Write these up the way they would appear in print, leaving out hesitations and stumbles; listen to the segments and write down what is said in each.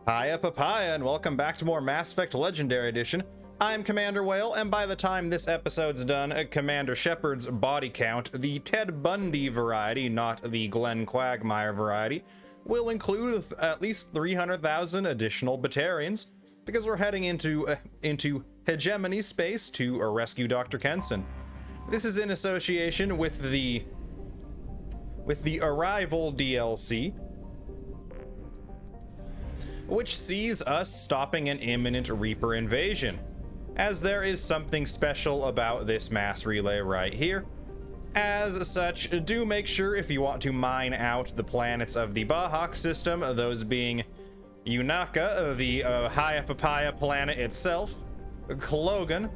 Hiya papaya, and welcome back to more Mass Effect Legendary Edition. I'm Commander Whale, and by the time this episode's done, Commander Shepard's body count, the Ted Bundy variety, not the Glenn Quagmire variety, will include at least 300,000 additional Batarians, because we're heading into hegemony space to rescue Dr. Kenson. This is in association with the Arrival DLC, which sees us stopping an imminent Reaper invasion, as there is something special about this mass relay right here. As such, do make sure if you want to mine out the planets of the Bahak system, those being Unaka, the Hiya Papaya planet itself, Klogan,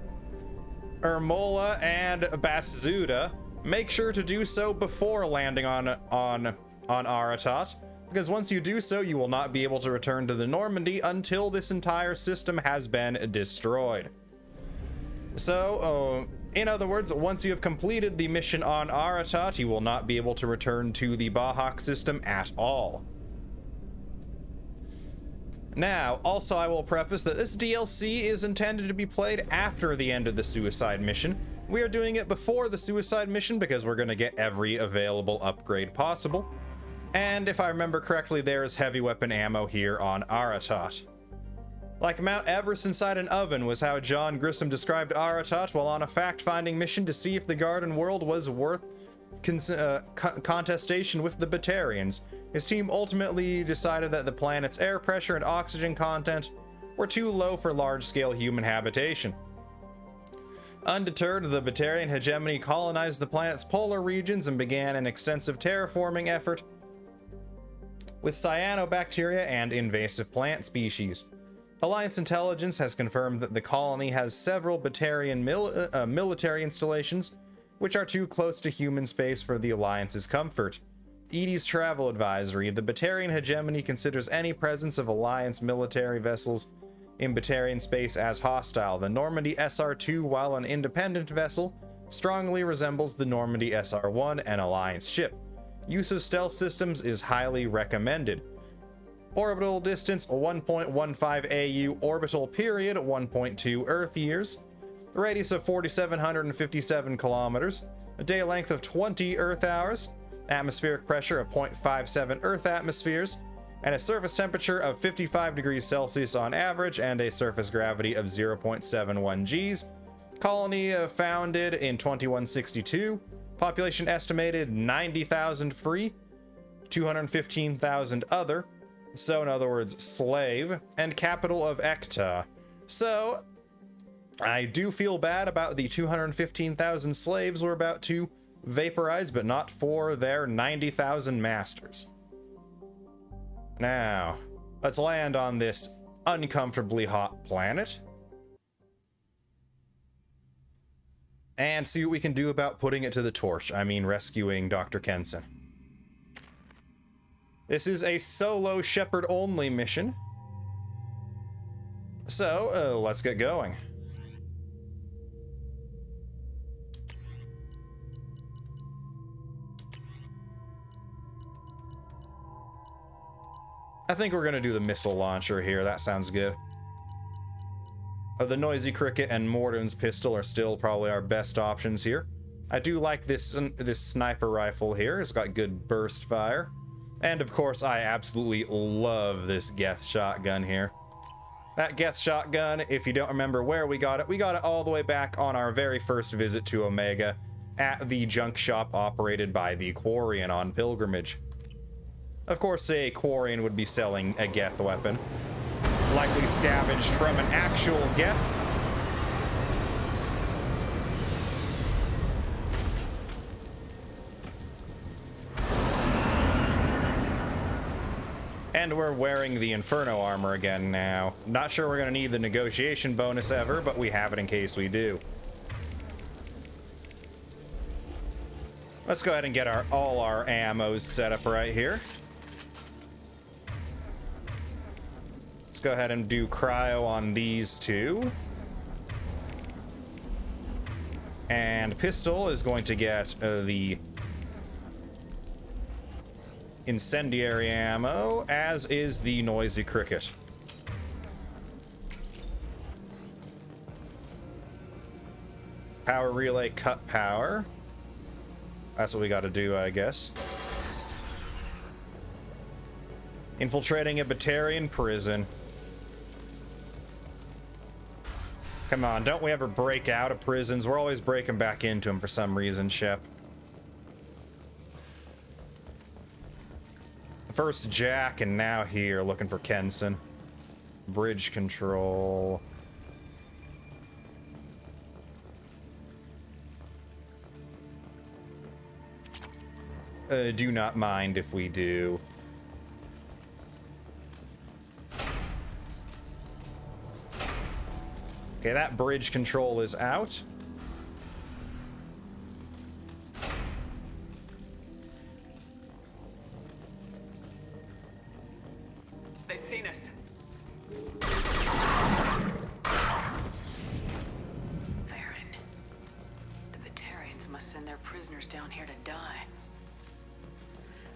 Ermola, and Baszuda, make sure to do so before landing on Aratat, because once you do so, you will not be able to return to the Normandy until this entire system has been destroyed. So, in other words, once you have completed the mission on Aratat, you will not be able to return to the Bahak system at all. Now, also I will preface that this DLC is intended to be played after the end of the Suicide mission. We are doing it before the Suicide mission because we're going to get every available upgrade possible. And if I remember correctly, there is heavy weapon ammo here on Aratat. Like Mount Everest inside an oven was how John Grissom described Aratat while on a fact-finding mission to see if the Garden World was worth contestation with the Batarians. His team ultimately decided that the planet's air pressure and oxygen content were too low for large-scale human habitation. Undeterred, the Batarian hegemony colonized the planet's polar regions and began an extensive terraforming effort with cyanobacteria and invasive plant species. Alliance intelligence has confirmed that the colony has several Batarian military installations, which are too close to human space for the Alliance's comfort. EDI's travel advisory: the Batarian hegemony considers any presence of Alliance military vessels in Batarian space as hostile. The Normandy SR-2, while an independent vessel, strongly resembles the Normandy SR-1, an Alliance ship. Use of stealth systems is highly recommended. Orbital distance 1.15 AU, orbital period 1.2 Earth years, radius of 4,757 kilometers, a day length of 20 Earth hours, atmospheric pressure of 0.57 Earth atmospheres, and a surface temperature of 55 degrees Celsius on average, and a surface gravity of 0.71 Gs. Colony founded in 2162. Population estimated 90,000 free, 215,000 other, so in other words, slave, and capital of Ekta. So, I do feel bad about the 215,000 slaves we're about to vaporize, but not for their 90,000 masters. Now, let's land on this uncomfortably hot planet and see what we can do about putting it to the torch. I mean, rescuing Dr. Kenson. This is a solo Shepard-only mission. So, let's get going. I think we're gonna do the missile launcher here. That sounds good. The Noisy Cricket and Mordun's pistol are still probably our best options here. I do like this sniper rifle here. It's got good burst fire. And of course, I absolutely love this Geth shotgun here. That Geth shotgun, if you don't remember where we got it all the way back on our very first visit to Omega at the junk shop operated by the Quarian on Pilgrimage. Of course, a Quarian would be selling a Geth weapon, likely scavenged from an actual Geth. And we're wearing the Inferno armor again now. Not sure we're gonna need the negotiation bonus ever, but we have it in case we do. Let's go ahead and get all our ammos set up right here. Let's go ahead and do cryo on these two. And pistol is going to get the incendiary ammo, as is the Noisy Cricket. Power relay, cut power. That's what we got to do, I guess. Infiltrating a Batarian prison. Come on, don't we ever break out of prisons? We're always breaking back into them for some reason, Shep. First Jack, and now here, looking for Kenson. Bridge control. Do not mind if we do. Okay, that bridge control is out. They've seen us. Baron, the Batarians must send their prisoners down here to die.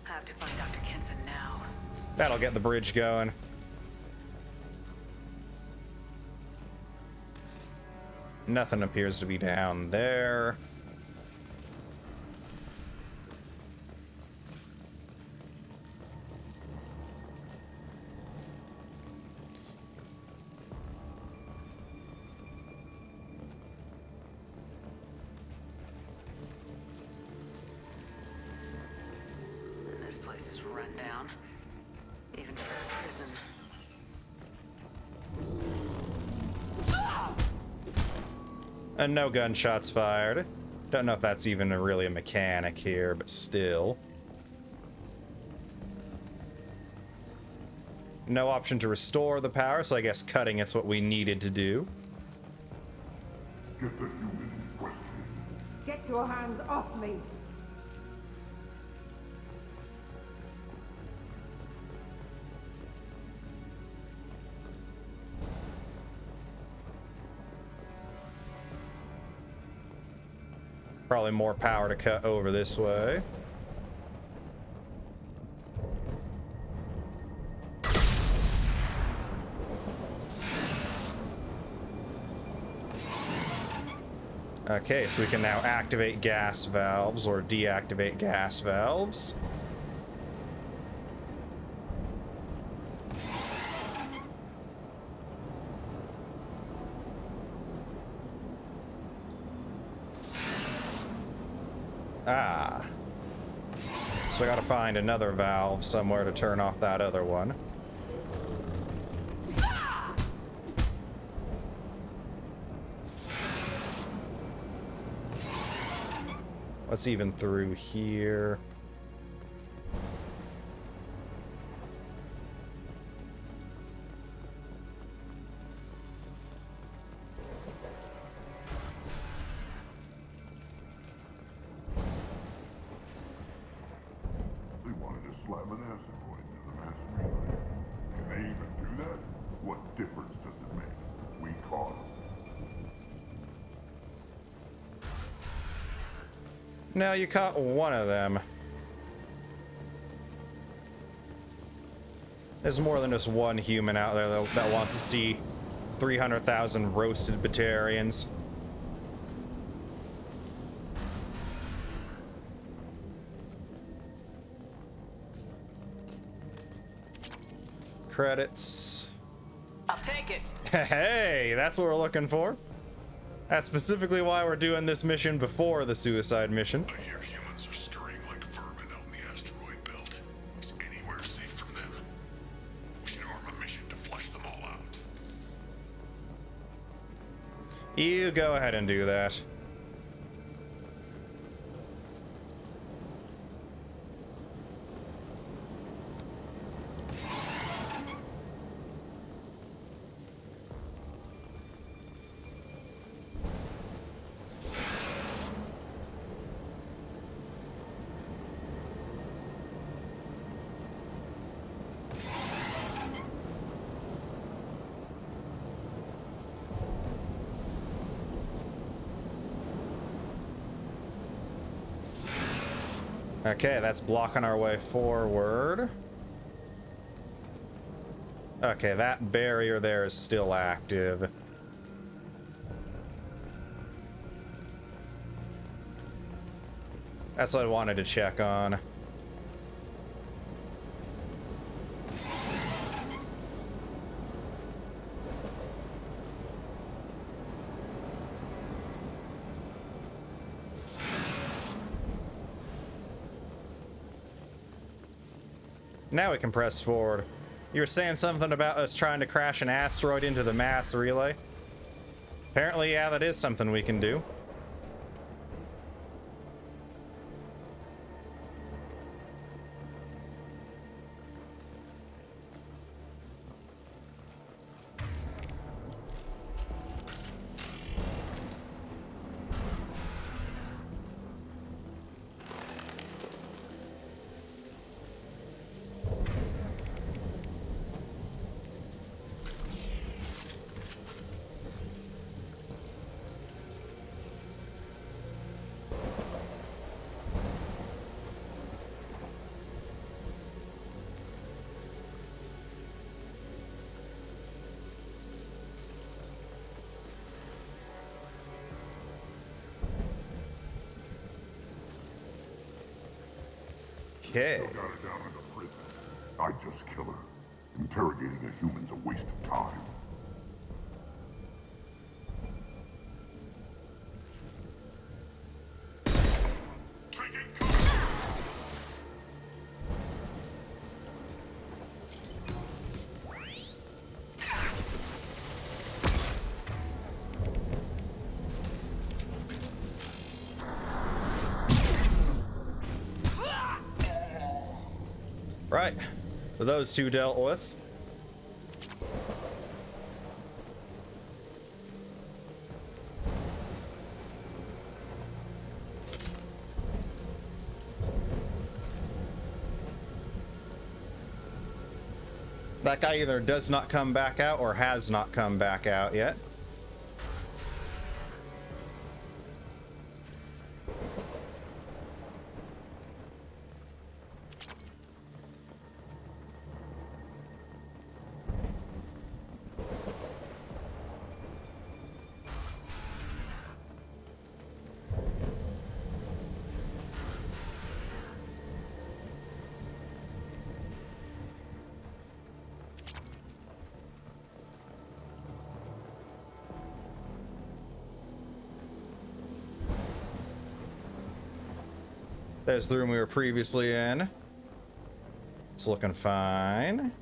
I have to find Dr. Kenson now. That'll get the bridge going. Nothing appears to be down there. This place is run down, even for a prison. And no gunshots fired. Don't know if that's even really a mechanic here, but still. No option to restore the power, so I guess cutting it's what we needed to do. Get your hands off me! Probably more power to cut over this way. Okay, so we can now activate gas valves or deactivate gas valves. Ah. So I gotta find another valve somewhere to turn off that other one. What's even through here? No, you caught one of them. There's more than just one human out there that wants to see 300,000 roasted Batarians. Credits. I'll take it. Hey, that's what we're looking for. That's specifically why we're doing this mission before the suicide mission. I hear humans are scurrying like vermin out in the asteroid belt. Is anywhere safe from them? We should arm a mission to flush them all out. You go ahead and do that. Okay, that's blocking our way forward. Okay, that barrier there is still active. That's what I wanted to check on. Now we can press forward. You were saying something about us trying to crash an asteroid into the mass relay. Apparently, yeah, that is something we can do. Okay. Got her down in the prison. I'd just kill her. Interrogating a human's a waste of time. Right. So those two dealt with. That guy either does not come back out or has not come back out yet. There's the room we were previously in. It's looking fine.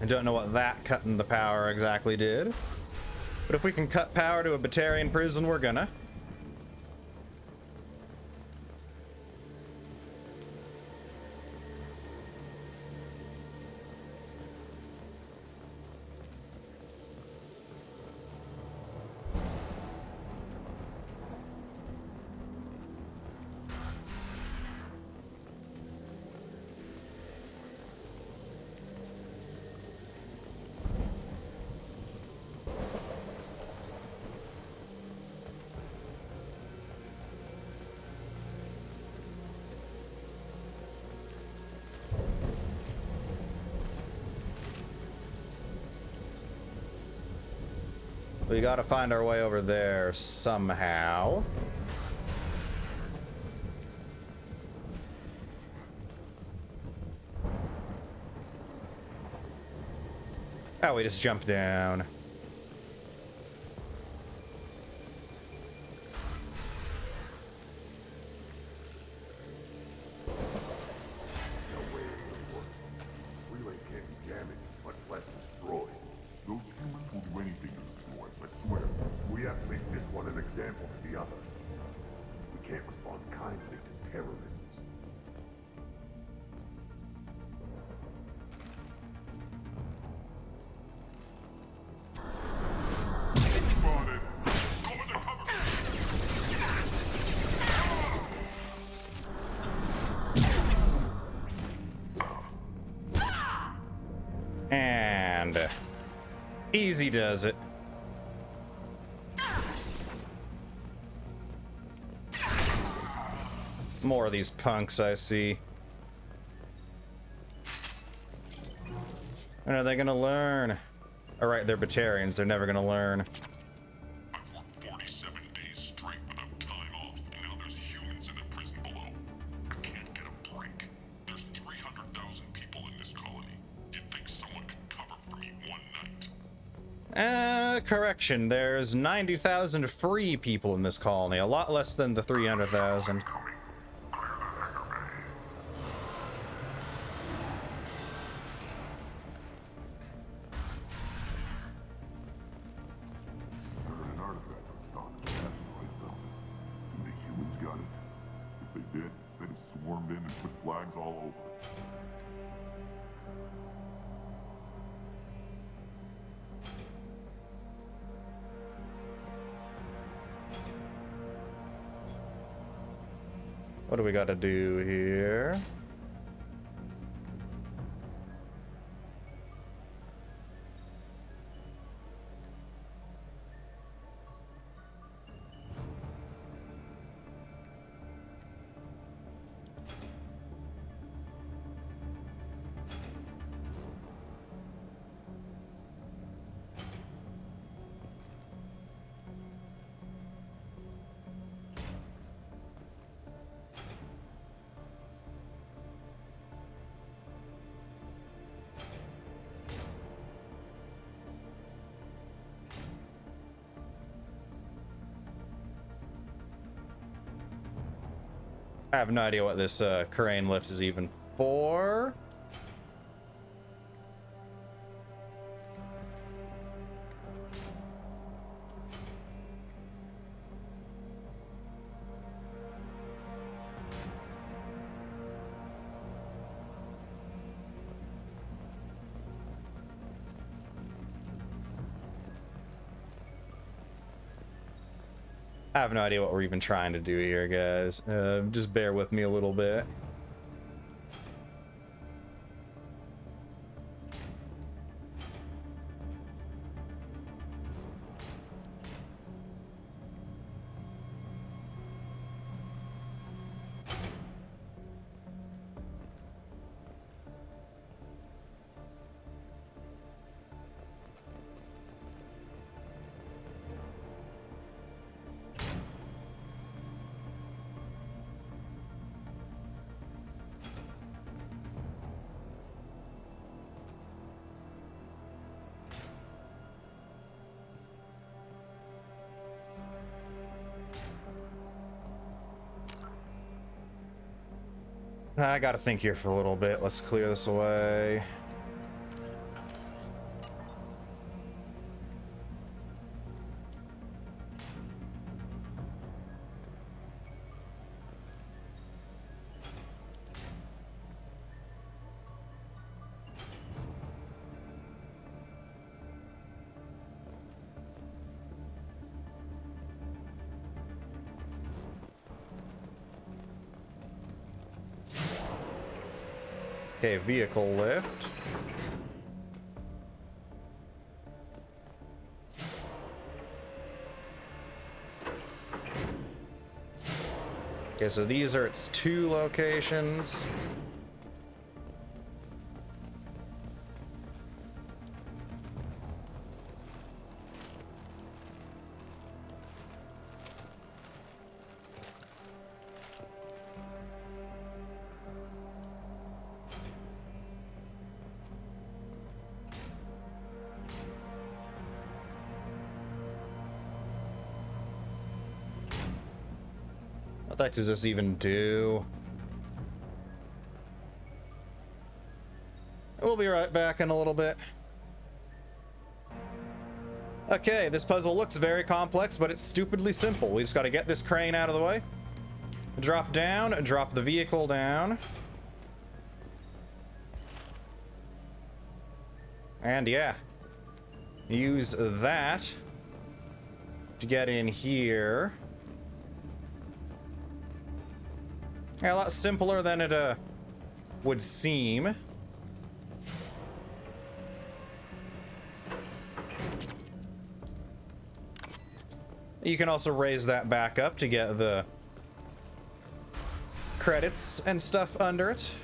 I don't know what that cutting the power exactly did, but if we can cut power to a Batarian prison, we're gonna. We gotta find our way over there somehow. Oh, we just jumped down. Relay can't be damaged, much less destroyed. Those humans will do anything to destroy us, I swear. We have to make this one an example to the others. We can't respond kindly to terrorists. Spotted. Go into cover. And easy does it. More of these punks I see. When are they gonna learn? Alright, they're Batarians. They're never gonna learn. I've worked 47 days straight without time off, and now there's humans in the prison below. I can't get a break. There's 300,000 people in this colony. You'd think someone could cover for me one night. Correction. There's 90,000 free people in this colony. A lot less than the 300,000. Swarmed in and put flags all over it. What do we got to do here? I have no idea what this crane lift is even for. I have no idea what we're even trying to do here, guys. Just bear with me a little bit. I gotta think here for a little bit. Let's clear this away. Okay, vehicle lift. Okay, so these are its 2 locations. What the heck does this even do? We'll be right back in a little bit. Okay, this puzzle looks very complex, but it's stupidly simple. We just got to get this crane out of the way. Drop down, drop the vehicle down. And yeah, use that to get in here. Yeah, a lot simpler than it would seem. You can also raise that back up to get the credits and stuff under it.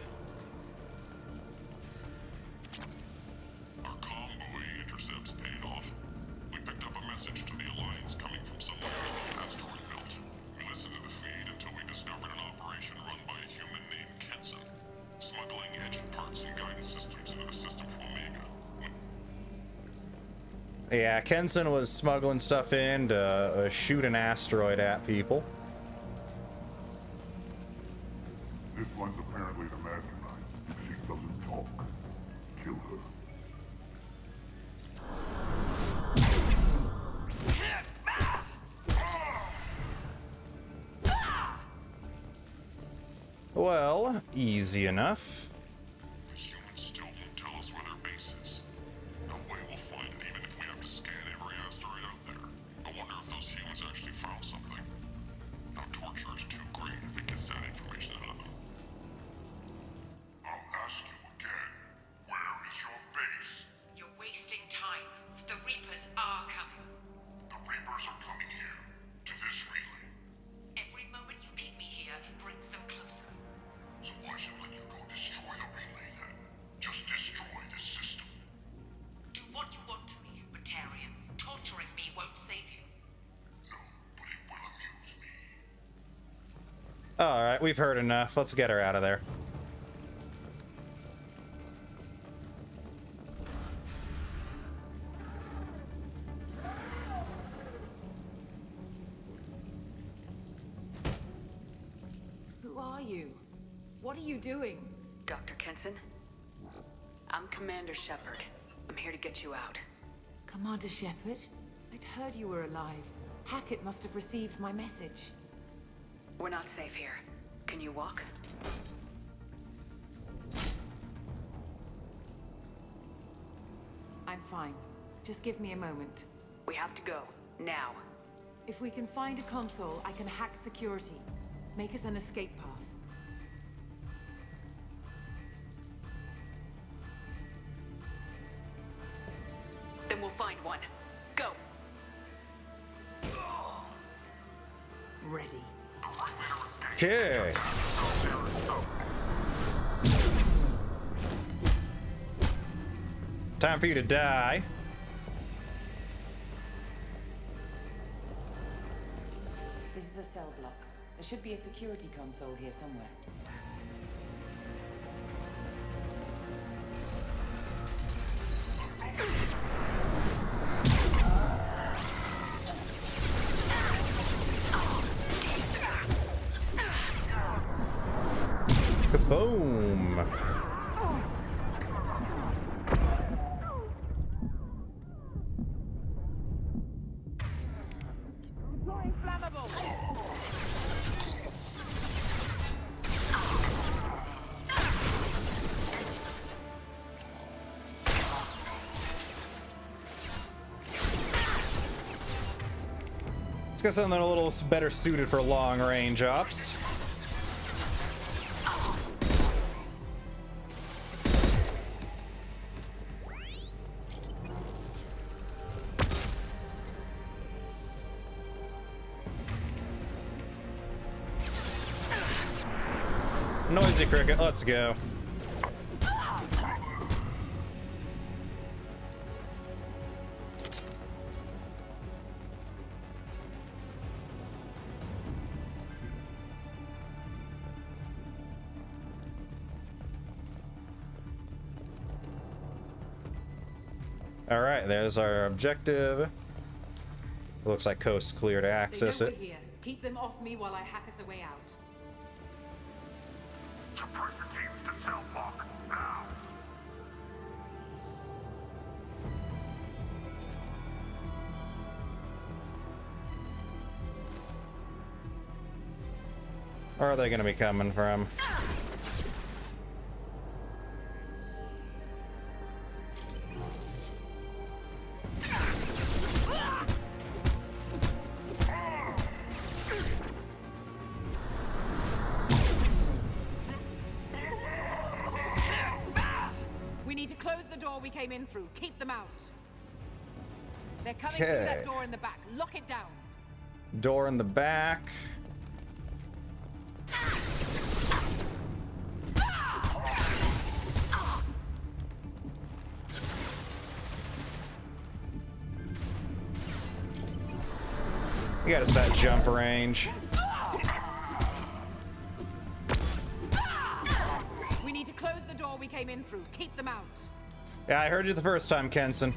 Our convoy intercepts paid off. We picked up a message to the Alliance coming from somewhere in the asteroid belt. We listened to the feed until we discovered an operation run by a human named Kenson, smuggling engine parts and guidance systems into the system from Omega. Yeah, Kenson was smuggling stuff in to shoot an asteroid at people. This one's apparently the mastermind. She doesn't talk. Kill her. Well, easy enough. The humans still won't tell us where their base is. No way we'll find it, even if we have to scan every asteroid out there. I wonder if those humans actually found something. Now, torture is too great if it gets that information out of them. I'll ask you again. Where is your base? You're wasting time. The Reapers are coming. The Reapers are coming here, to this relay. Every moment you keep me here brings them closer. So why should I let you go destroy the relay then? Just destroy the system. Do what you want to me, Batarian. Torturing me won't save you. No, but it will amuse me. Alright, we've heard enough. Let's get her out of there. Who are you? What are you doing? Dr. Kenson? I'm Commander Shepard. I'm here to get you out. Commander Shepard? I'd heard you were alive. Hackett must have received my message. We're not safe here. Can you walk? I'm fine. Just give me a moment. We have to go. Now. If we can find a console, I can hack security. Make us an escape path. Then we'll find one. Go! Ready. Okay. Time for you to die. This is a cell block. There should be a security console here somewhere. Kaboom. Let's get something a little better suited for long range ops. Noisy cricket, let's go. All right, there's our objective. Looks like coast's clear to access They know it. we're here. Keep them off me while I hack us a way out. Suppress the teams to cell block. Now. Where are they going to be coming from? We need to close the door we came in through. Keep them out. They're coming through that door in the back. Lock it down. Door in the back. You got us that jump range. We need to close the door we came in through. Keep them out. Yeah, I heard you the first time, Kenson.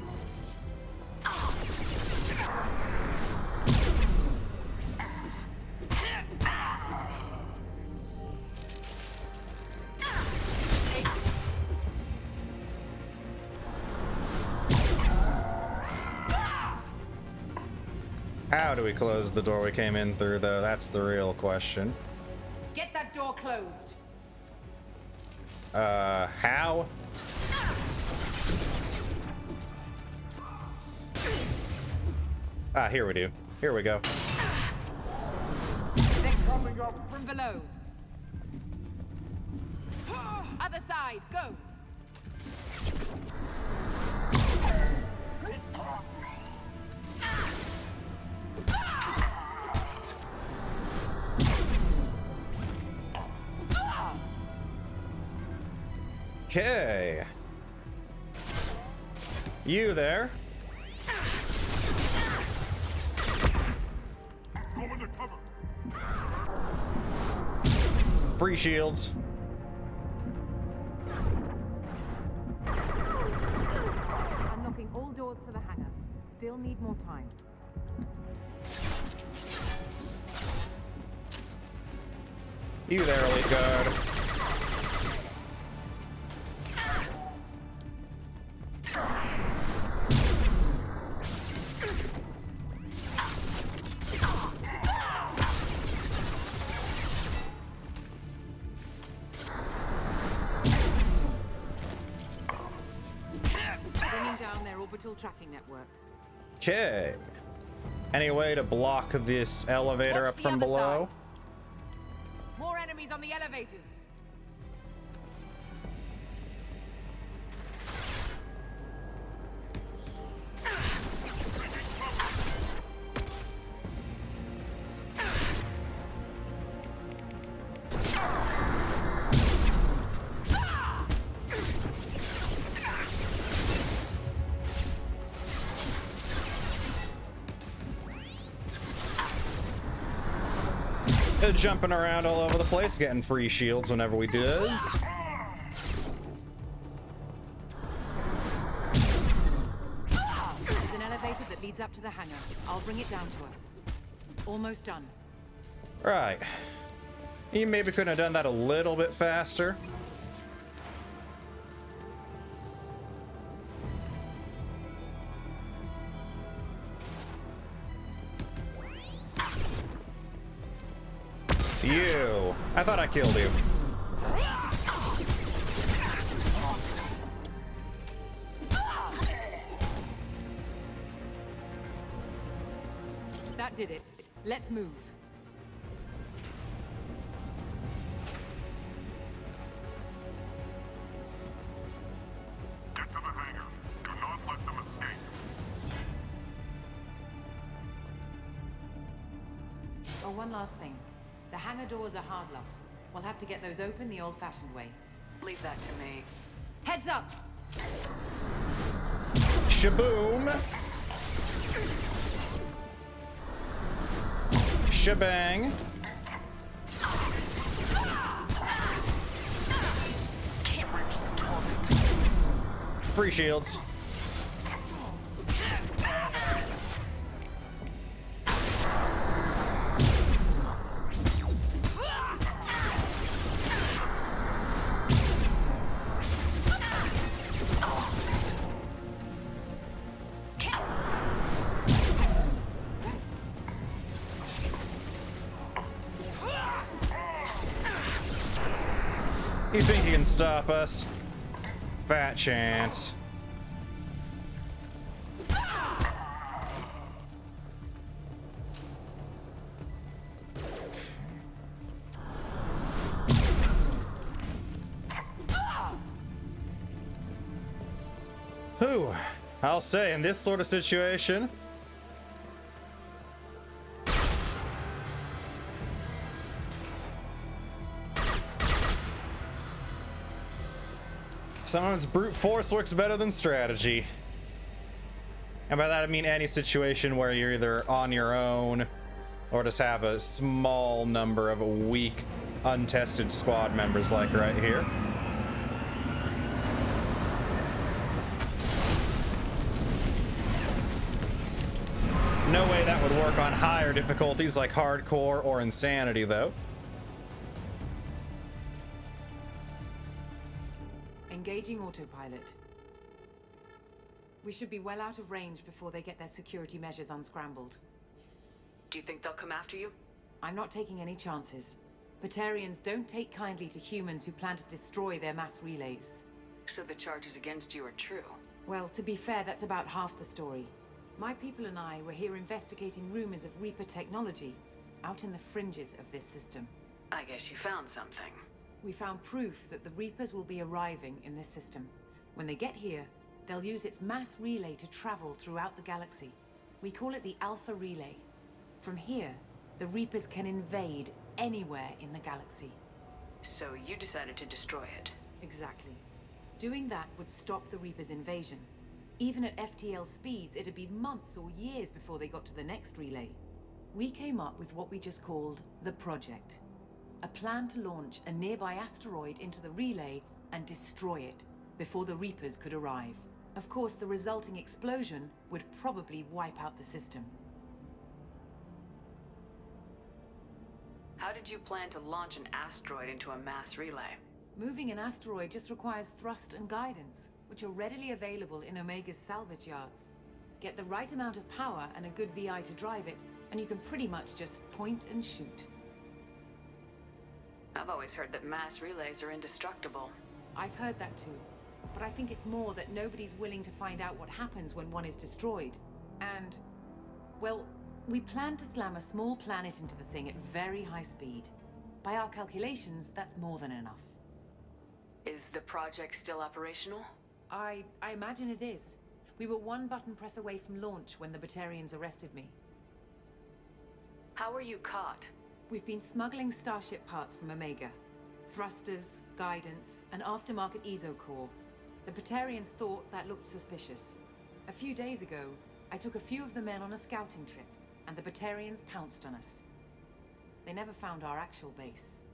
How do we close the door we came in through, though? That's the real question. Get that door closed. How? Ah, here we do. Here we go. They're coming up from below. Other side, go. Okay. You there? Go into cover. Free shields. Unlocking all doors to the hangar. Still need more time. You there, elite guard. Bringing down their orbital tracking network. Okay. Any way to block this elevator Watch up the from other below? side. More enemies on the elevators. Jumping around all over the place, getting free shields whenever we does. There's an elevator that leads up to the hangar. I'll bring it down to us. Almost done. Right. You maybe couldn't have done that a little bit faster. You. I thought I killed you. That did it. Let's move. Get to the hangar. Do not let them escape. Oh, one last thing. The hangar doors are hard locked. We'll have to get those open the old-fashioned way. Leave that to me. Heads up! Shaboom. Shebang. Can't reach the target. Free shields. You think you can stop us? Fat chance. Whew. I'll say, in this sort of situation, Sometimes brute force works better than strategy. And by that I mean any situation where you're either on your own or just have a small number of weak, untested squad members like right here. No way that would work on higher difficulties like hardcore or insanity, though. Engaging autopilot. We should be well out of range before they get their security measures unscrambled. Do you think they'll come after you? I'm not taking any chances. Batarians don't take kindly to humans who plan to destroy their mass relays. So the charges against you are true? Well, to be fair, that's about half the story. My people and I were here investigating rumors of Reaper technology out in the fringes of this system. I guess you found something. We found proof that the Reapers will be arriving in this system. When they get here, they'll use its mass relay to travel throughout the galaxy. We call it the Alpha Relay. From here, the Reapers can invade anywhere in the galaxy. So you decided to destroy it? Exactly. Doing that would stop the Reapers' invasion. Even at FTL speeds, it'd be months or years before they got to the next relay. We came up with what we just called the Project. A plan to launch a nearby asteroid into the relay and destroy it before the Reapers could arrive. Of course, the resulting explosion would probably wipe out the system. How did you plan to launch an asteroid into a mass relay? Moving an asteroid just requires thrust and guidance, which are readily available in Omega's salvage yards. Get the right amount of power and a good VI to drive it, and you can pretty much just point and shoot. I've always heard that mass relays are indestructible. I've heard that too, but I think it's more that nobody's willing to find out what happens when one is destroyed. And, well, we plan to slam a small planet into the thing at very high speed. By our calculations, that's more than enough. Is the project still operational? I imagine it is. We were one button press away from launch when the Batarians arrested me. How were you caught? We've been smuggling Starship parts from Omega. Thrusters, guidance, and aftermarket ESO core. The Batarians thought that looked suspicious. A few days ago, I took a few of the men on a scouting trip, and the Batarians pounced on us. They never found our actual base.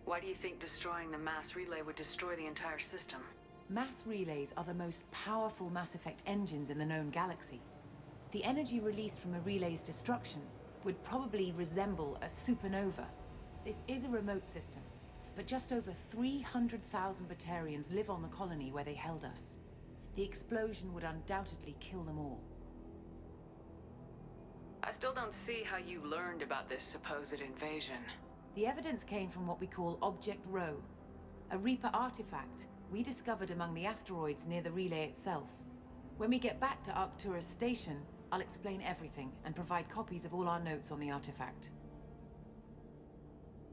Why do you think destroying the mass relay would destroy the entire system? Mass relays are the most powerful Mass Effect engines in the known galaxy. The energy released from a relay's destruction would probably resemble a supernova. This is a remote system, but just over 300,000 Batarians live on the colony where they held us. The explosion would undoubtedly kill them all. I still don't see how you learned about this supposed invasion. The evidence came from what we call Object Rho, a Reaper artifact we discovered among the asteroids near the relay itself. When we get back to Arcturus Station, I'll explain everything and provide copies of all our notes on the artifact.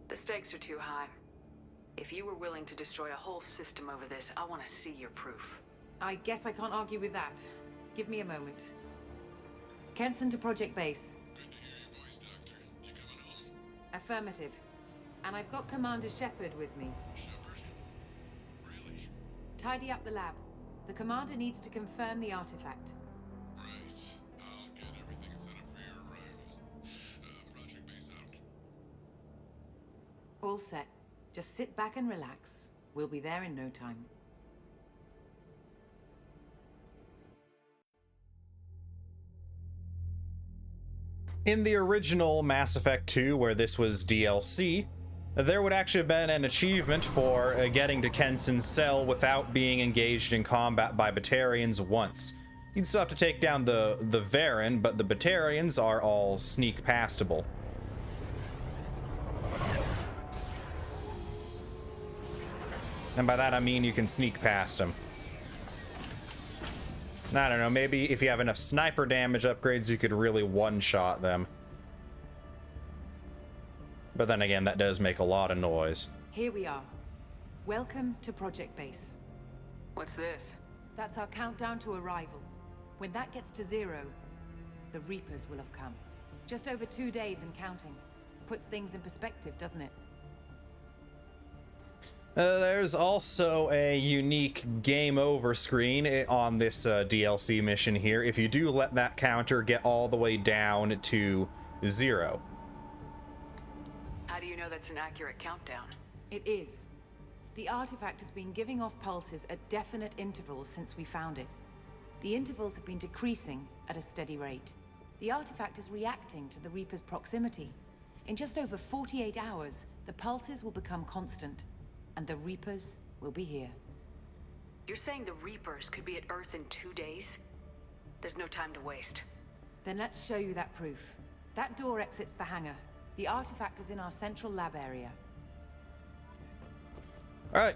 The stakes are too high. If you were willing to destroy a whole system over this, I want to see your proof. I guess I can't argue with that. Give me a moment. Kenson to Project Base. Good to hear your voice, Doctor. You coming home? Affirmative. And I've got Commander Shepard with me. Shepard? Really? Tidy up the lab. The Commander needs to confirm the artifact. Right. I'll get everything set up for your arrival. Project Base out. All set. Just sit back and relax. We'll be there in no time. In the original Mass Effect 2, where this was DLC, there would actually have been an achievement for getting to Kenson's cell without being engaged in combat by Batarians once. You'd still have to take down the Varen, but the Batarians are all sneak pastable. And by that I mean you can sneak past them. I don't know, maybe if you have enough sniper damage upgrades, you could really one-shot them. But then again, that does make a lot of noise. Here we are. Welcome to Project Base. What's this? That's our countdown to arrival. When that gets to 0, the Reapers will have come. Just over 2 days and counting. Puts things in perspective, doesn't it? There's also a unique game over screen on this DLC mission here if you do let that counter get all the way down to 0. How do you know that's an accurate countdown? It is. The artifact has been giving off pulses at definite intervals since we found it. The intervals have been decreasing at a steady rate. The artifact is reacting to the Reaper's proximity. In just over 48 hours, the pulses will become constant, and the Reapers will be here. You're saying the Reapers could be at Earth in 2 days? There's no time to waste. Then let's show you that proof. That door exits the hangar. The artifact is in our central lab area. Alright.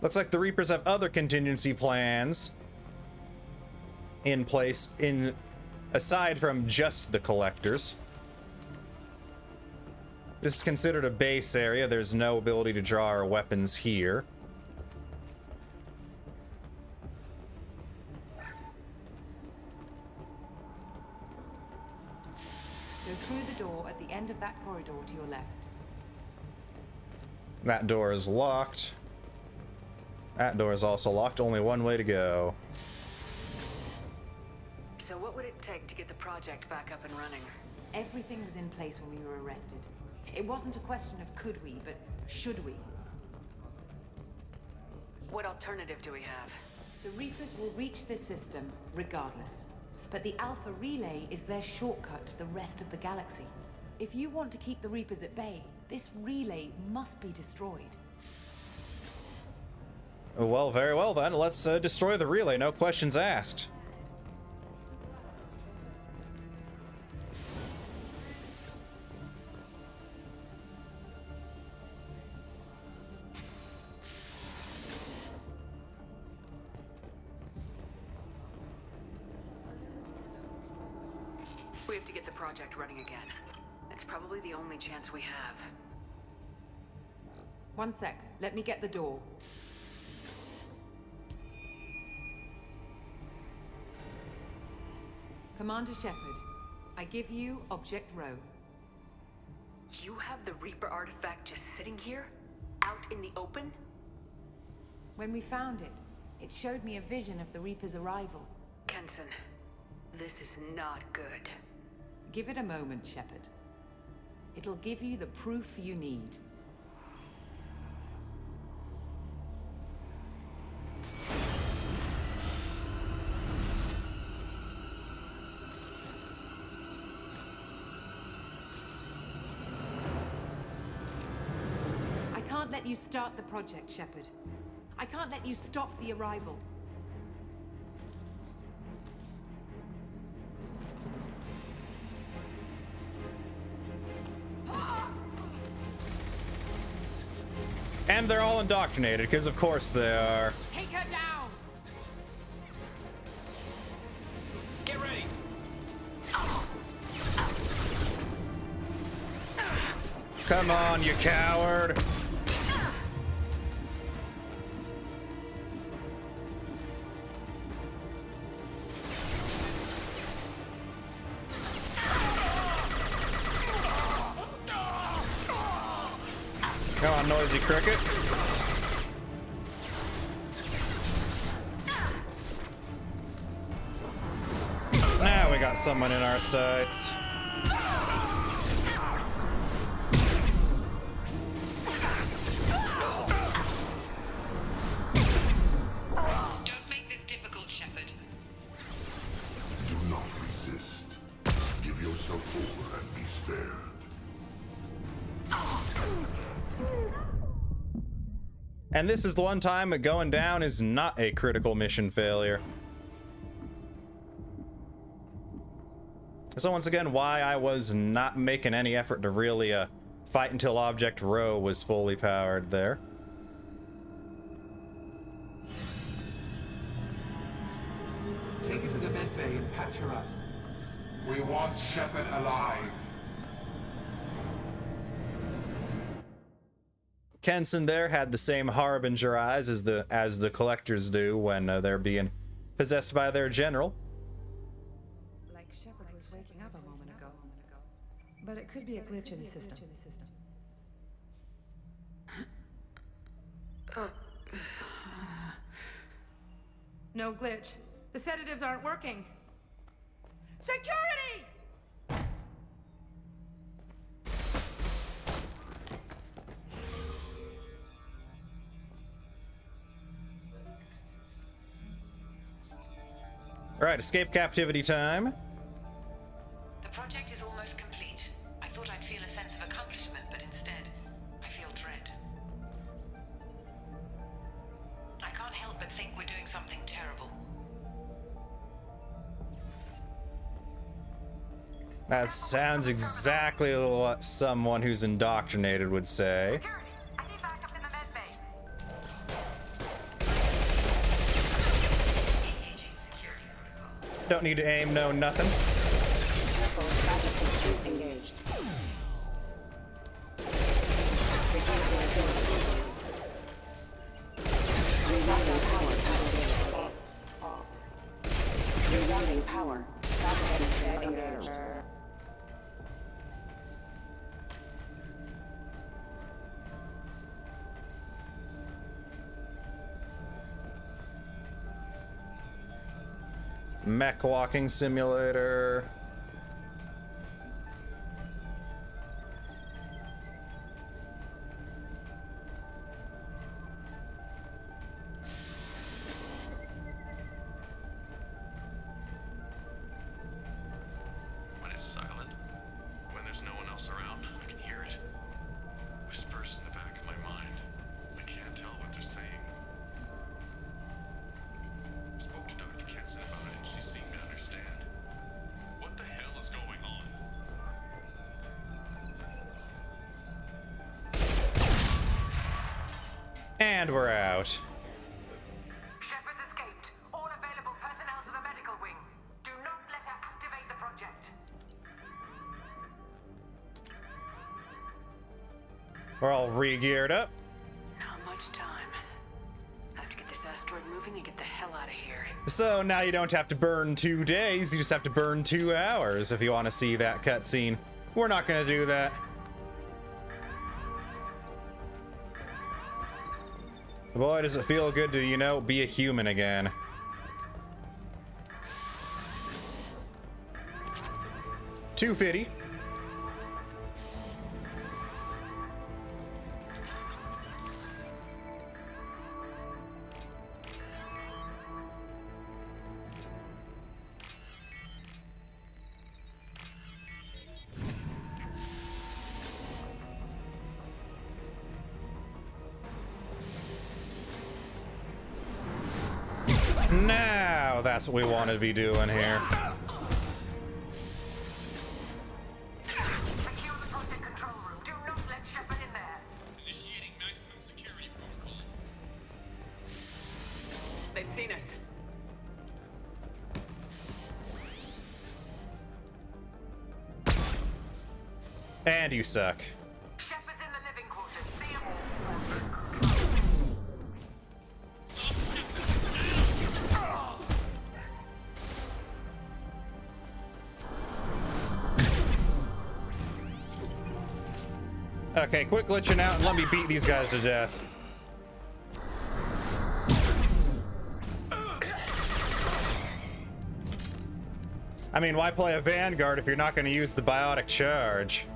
Looks like the Reapers have other contingency plans in place aside from just the collectors. This is considered a base area. There's no ability to draw our weapons here. Go through the door at the end of that corridor to your left. That door is locked. That door is also locked. Only one way to go. So what would it take to get the project back up and running? Everything was in place when we were arrested. It wasn't a question of could we, but should we. What alternative do we have? The Reapers will reach this system regardless. But the Alpha Relay is their shortcut to the rest of the galaxy. If you want to keep the Reapers at bay, this relay must be destroyed. Well, very well then. Let's destroy the relay. No questions asked. We have to get the project running again. It's probably the only chance we have. One sec. Let me get the door. Commander Shepard, I give you Object Row. You have the Reaper artifact just sitting here? Out in the open? When we found it, it showed me a vision of the Reaper's arrival. Kenson, this is not good. Give it a moment, Shepard. It'll give you the proof you need. I can't let you start the project, Shepard. I can't let you stop the arrival. And they're all indoctrinated, because of course they are. Take her down! Get ready! Come on, you coward! Come on, noisy cricket. Now we got someone in our sights. Don't make this difficult, Shepard. Do not resist. Give yourself over and be spared. And this is the one time going down is not a critical mission failure. So once again, why I was not making any effort to really fight until Object Row was fully powered there. Take her to the med bay and patch her up. We want Shepard alive. Kenson there had the same harbinger eyes as the collectors do when they're being possessed by their general. Like Shepard was waking up a moment ago. But it could be a glitch in the system. No glitch. The sedatives aren't working. Security! Alright, escape captivity time. The project is almost complete. I thought I'd feel a sense of accomplishment, but instead, I feel dread. I can't help but think we're doing something terrible. That sounds exactly what someone who's indoctrinated would say. Security! I need backup in the med bay. Engaging security protocol. Don't need to aim, no nothing. Engaged. Rerouting power. BATARIANS engaged. Mech walking simulator. When it's silent, when there's no one else around, I can hear it. Whispers in the back of my mind. I can't tell what they're saying. I spoke to Dr. Kenson about it, and she seemed to understand. What the hell is going on? And we're out. Shepard's escaped. All available personnel to the medical wing. Do not let her activate the project. We're all re-geared up. Not much time. I have to get this asteroid moving and get the hell out of here. So now you don't have to burn 2 days, you just have to burn 2 hours if you want to see that cutscene. We're not gonna do that. Boy, does it feel good to, you know, be a human again. $250. Now that's what we want to be doing here. Secure the project control room. Do not let Shepard in there. Initiating maximum security protocol. They've seen us. And you suck. Shepard's in the living quarters. See him. Okay, quit glitching out and let me beat these guys to death. I mean, why play a Vanguard if you're not going to use the biotic charge?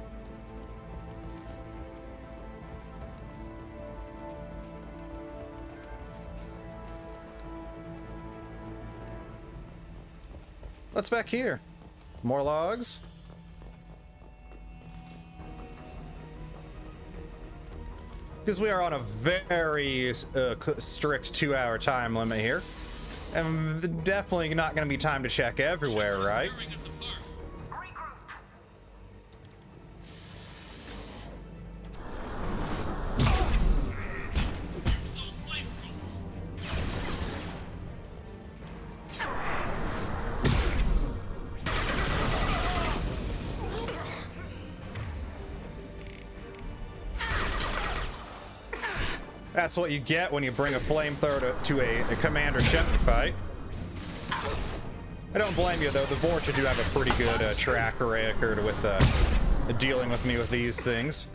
What's back here? More logs? Because we are on a very strict 2-hour time limit here. And definitely not going to be time to check everywhere, right? That's what you get when you bring a flamethrower to a Commander Shepard fight. I don't blame you, though. The Vorcha do have a pretty good track record with dealing with me with these things.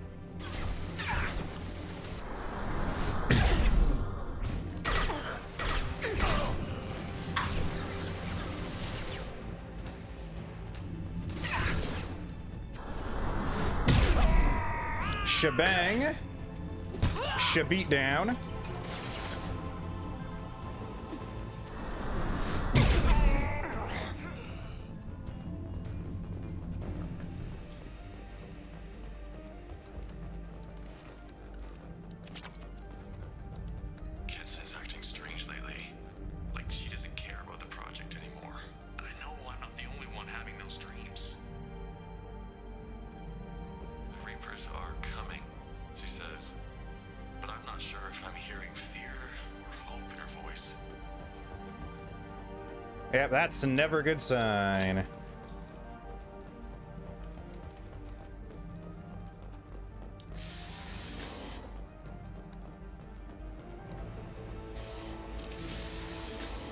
Shebang. Shabeat down. Kenson's acting strange lately. Like she doesn't care about the project anymore. And I know I'm not the only one having those dreams. The Reapers are coming, she says. But I'm not sure if I'm hearing fear or hope in her voice. Yep, that's never a good sign.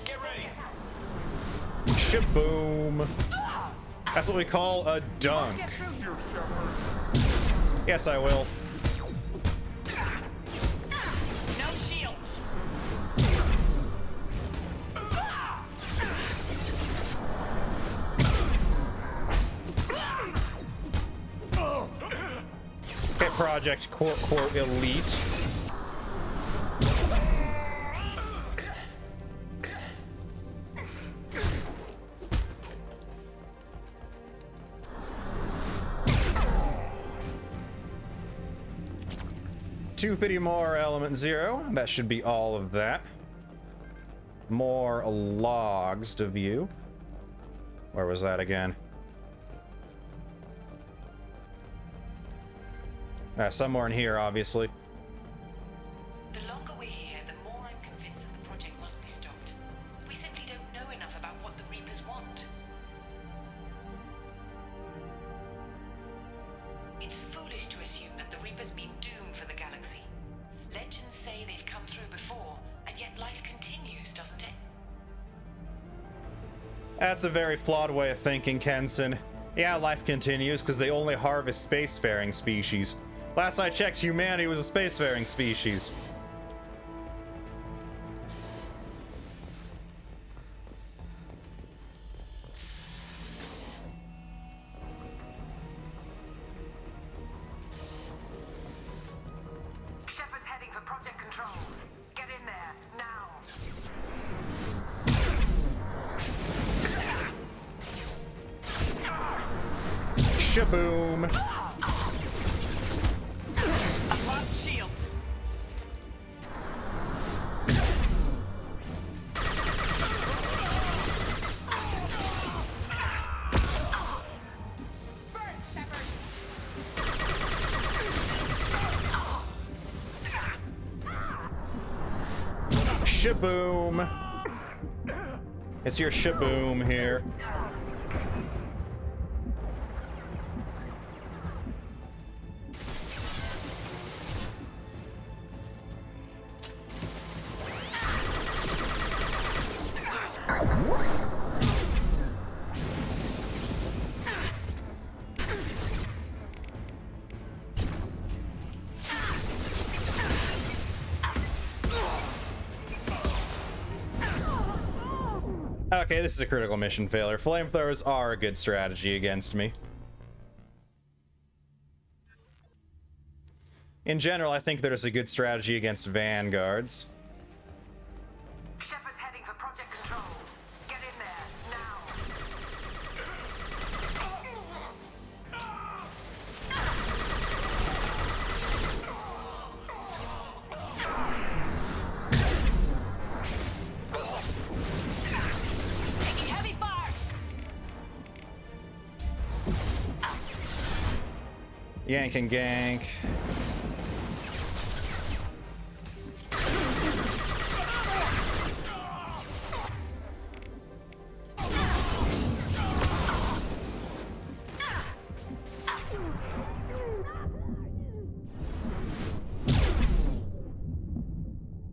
Get ready! Shaboom. That's what we call a dunk. Yes, I will. No shields. Hit Project quote elite. $250 more element 0. That should be all of that. More logs to view. Where was that again? Somewhere in here, obviously. The longer we're here, the more I'm convinced that the project must be stopped. We simply don't know enough about what the Reapers want. It's foolish to assume that the Reapers mean doom for the galaxy. Legends say they've come through before, and yet life continues, doesn't it? That's a very flawed way of thinking, Kenson. Yeah, life continues because they only harvest spacefaring species. Last I checked, humanity was a spacefaring species. Shepard's heading for Project Control. Get in there, now! Shaboom. Apply shields. Burn, Shepard! Shaboom. It's your shaboom here. Okay, this is a critical mission failure. Flamethrowers are a good strategy against me. In general, I think there's a good strategy against vanguards. Shepard's heading for Project Control. Get in there, now! Taking heavy fire! Yank and gank.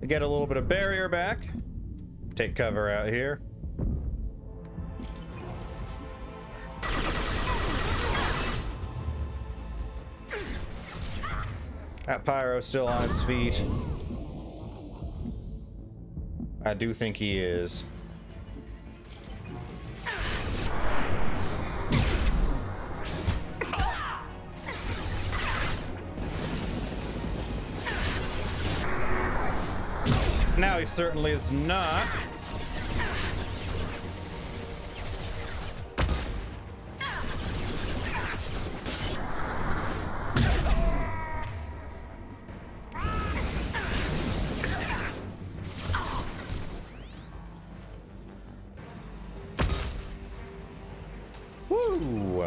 Get a little bit of barrier back. Take cover out here. That pyro's still on its feet. I do think he is. Now he certainly is not. Woo! Woo!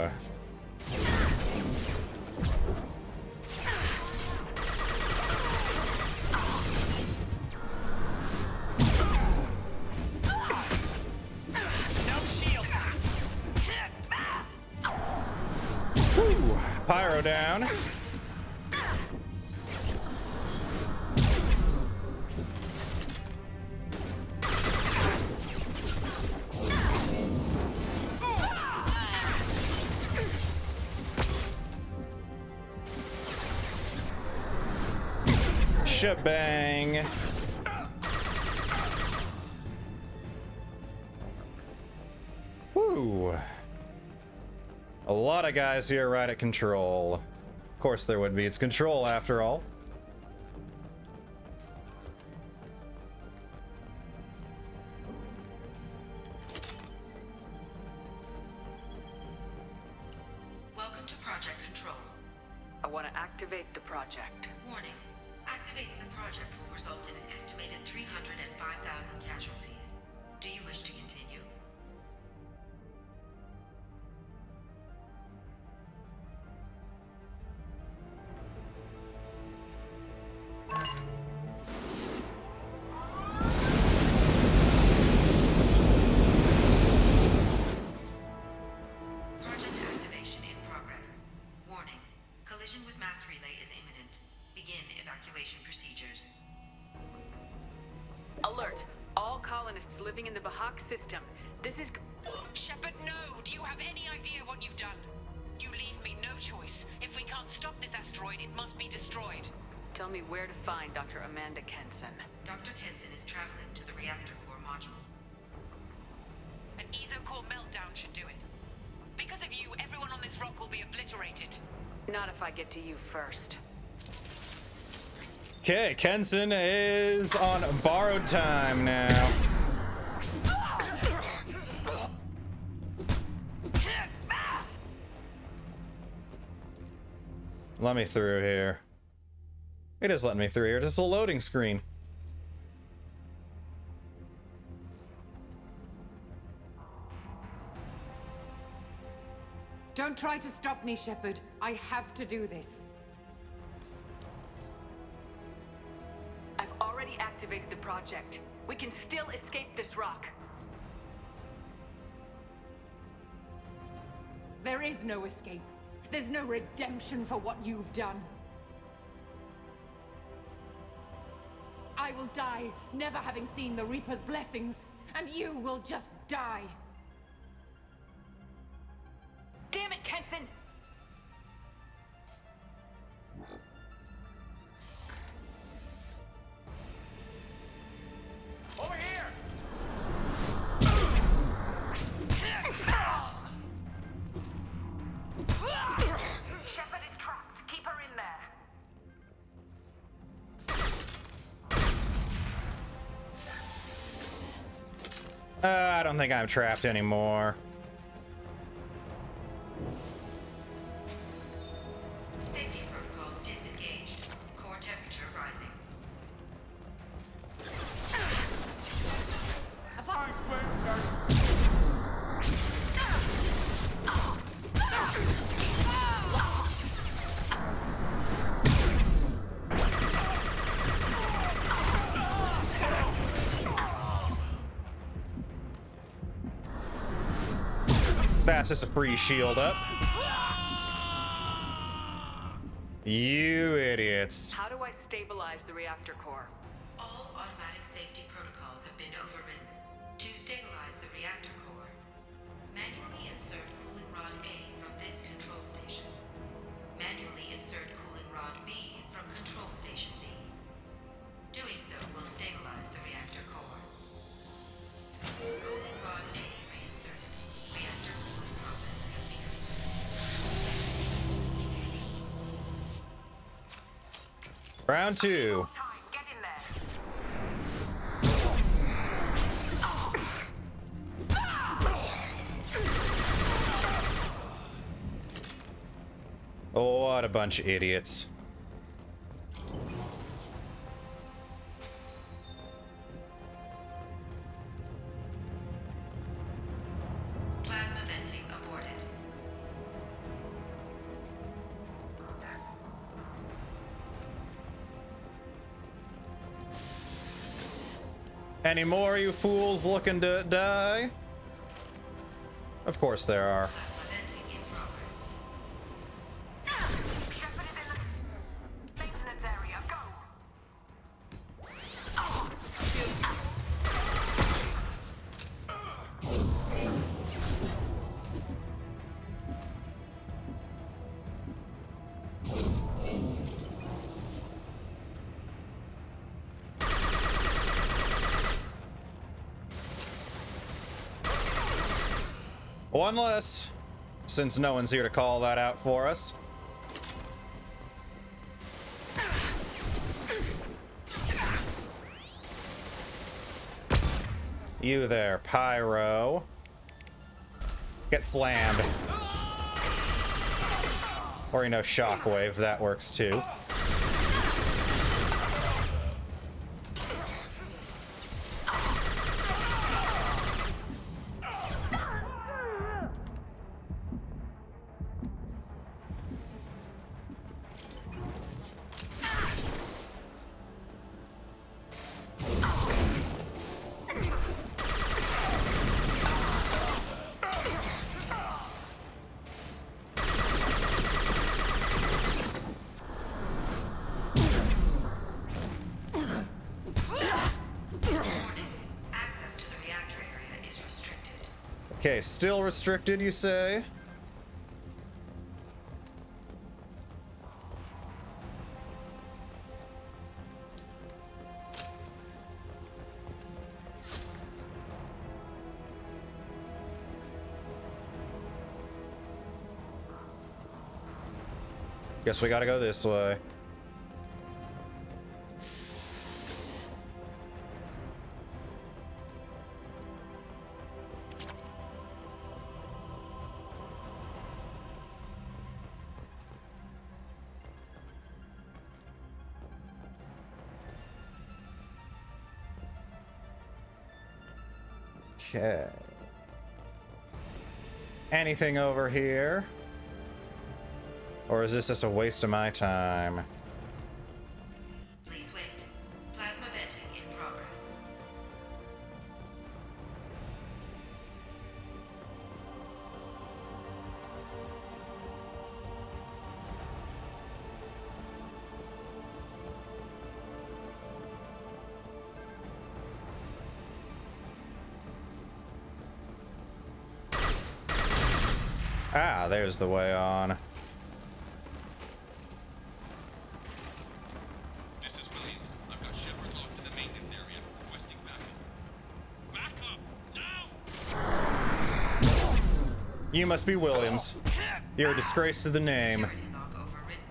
Pyro down. Shebang. Woo. A lot of guys here right at control. Of course there would be. It's control after all. Welcome to Project Control. I want to activate the project. Warning. Activating the project will result in an estimated 305,000 casualties. Do you wish to continue? Project activation in progress. Warning. Collision with mass relay is imminent. Begin evacuation procedures. Alert! All colonists living in the Bahak system. This is... Shepard, no! Do you have any idea what you've done? You leave me no choice. If we can't stop this asteroid, it must be destroyed. Tell me where to find Dr. Amanda Kenson. Dr. Kenson is traveling to the reactor core module. An ESO-core meltdown should do it. Because of you, everyone on this rock will be obliterated. Not if I get to you first. Okay, Kenson is on borrowed time now. Let me through here. It is letting me through here. This is a loading screen. Don't try to stop me, Shepard. I have to do this. I've already activated the project. We can still escape this rock. There is no escape. There's no redemption for what you've done. I will die, never having seen the Reaper's blessings, and you will just die. Damn it, Kenson! Over here! Shepard is trapped. Keep her in there. I don't think I'm trapped anymore. Safety protocols disengaged. Core temperature rising. That's just a free shield up. You idiots. How do I stabilize the reactor core? All automatic safety protocols have been overridden. To stabilize the reactor core, manually insert cooling rod A from this control station. Manually insert cooling rod B from control station B. Doing so will stabilize the reactor core. Cooling rod A reinserted. Reactor cooling process has begun. Round two. Time, get in there. Oh, what a bunch of idiots. Plasma venting aborted. Any more, you fools looking to die? Of course there are. Plasma venting in progress. Shepard is in the maintenance area. Go! One less, since no one's here to call that out for us. You there, Pyro. Get slammed. Or, you know, Shockwave, that works too. Access to the reactor area is restricted. Okay, still restricted, you say? Guess we gotta go this way. Okay. Anything over here? Or is this just a waste of my time? Please wait. Plasma venting in progress. Ah, there's the way on. This is Williams. I've got Shepard locked in the maintenance area, requesting backup. Backup! Now! You must be Williams. You're a disgrace to the name. Security lock overridden.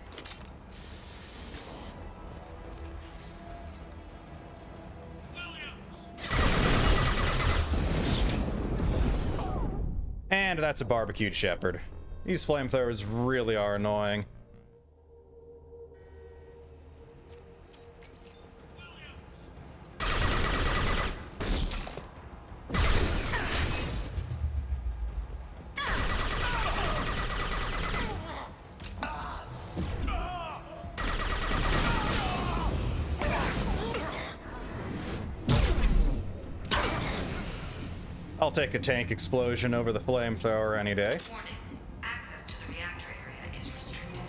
And that's a barbecued Shepherd. These flamethrowers really are annoying. I'll take a tank explosion over the flamethrower any day. Warning. Access to the reactor area is restricted.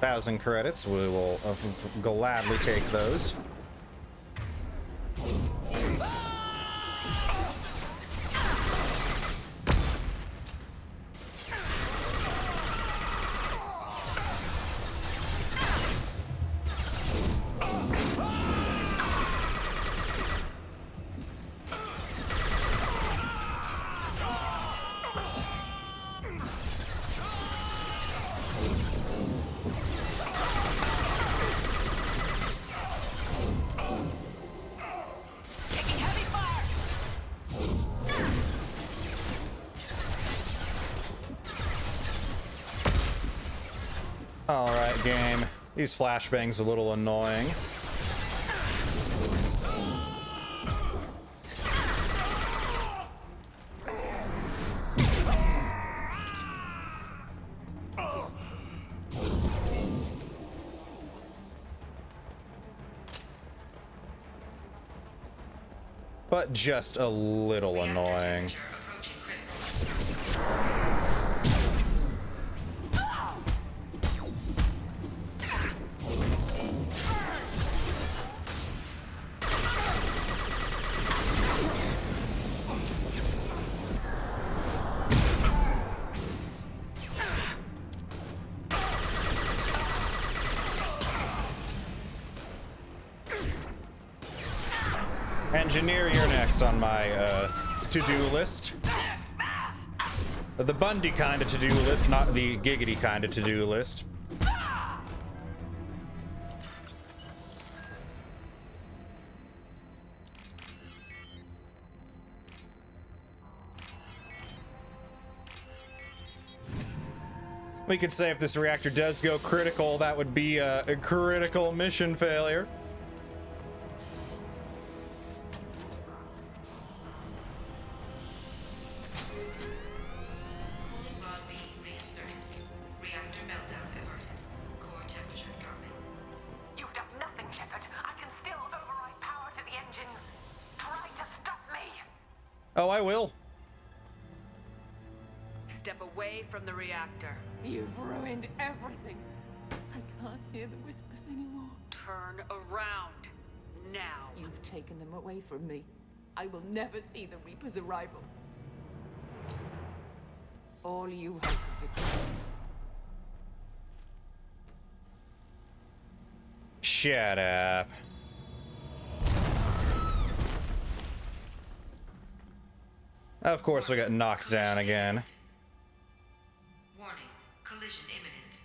$1,000 credits. We will gladly take those. Alright, game. These flashbangs a little annoying. But just a little annoying. Engineer, you're next on my to-do list. The Bundy kind of to-do list, not the giggity kind of to-do list. We could say if this reactor does go critical, that would be a critical mission failure. Oh, I will. Step away from the reactor. You've ruined everything. I can't hear the whispers anymore. Turn around. Now. You've taken them away from me. I will never see the Reaper's arrival. All you have to do. Shut up. Of course we got knocked down again. Warning, collision imminent.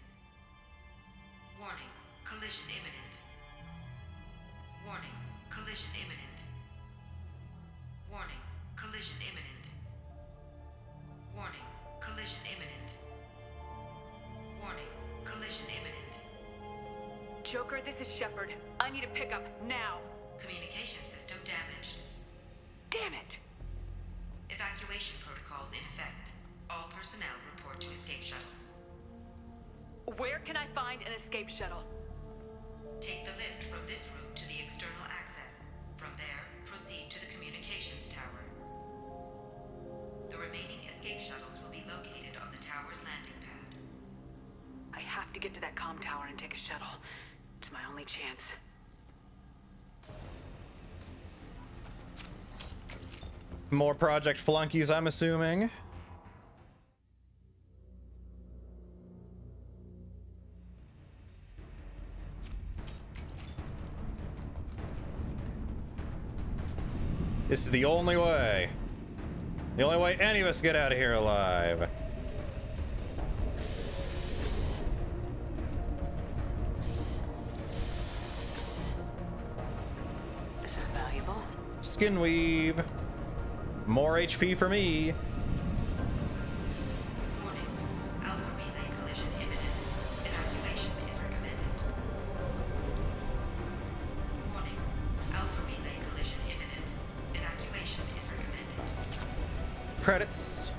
Warning, collision imminent. Warning, collision imminent. Warning, collision imminent. Warning, collision imminent. Warning, collision imminent. Joker, this is Shepard. I need a pickup now. Communication system damaged. Damn it! Evacuation protocols in effect. All personnel report to escape shuttles. Where can I find an escape shuttle? Take the lift from this room to the external access. From there, proceed to the communications tower. The remaining escape shuttles will be located on the tower's landing pad. I have to get to that comm tower and take a shuttle. It's my only chance. More Project Flunkies, I'm assuming. This is the only way. The only way any of us get out of here alive. This is valuable. Skin weave. More HP for me. Warning, Alpha Relay collision imminent. Evacuation is recommended. Warning, Alpha Relay collision imminent. Evacuation is recommended. Credits.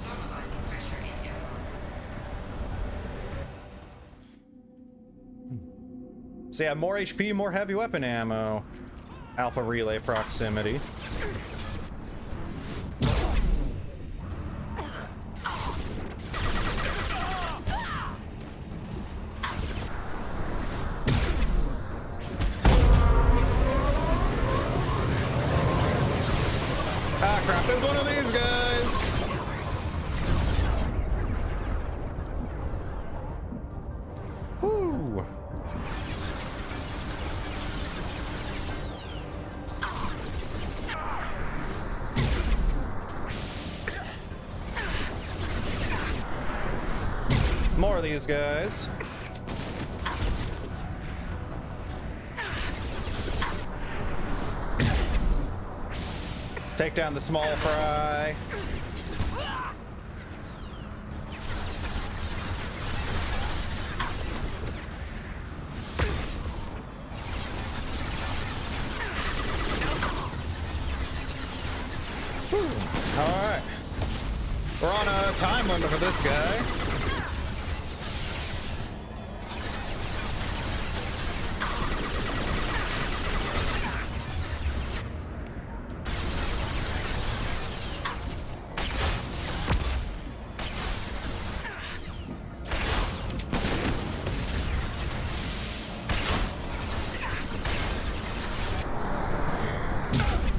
Normalizing pressure in airlock. So yeah, more HP, more heavy weapon ammo. Alpha relay proximity. Ah crap, there's one of these guys! Woo! More of these guys. Take down the small fry. Alright. We're on a time limit for this guy.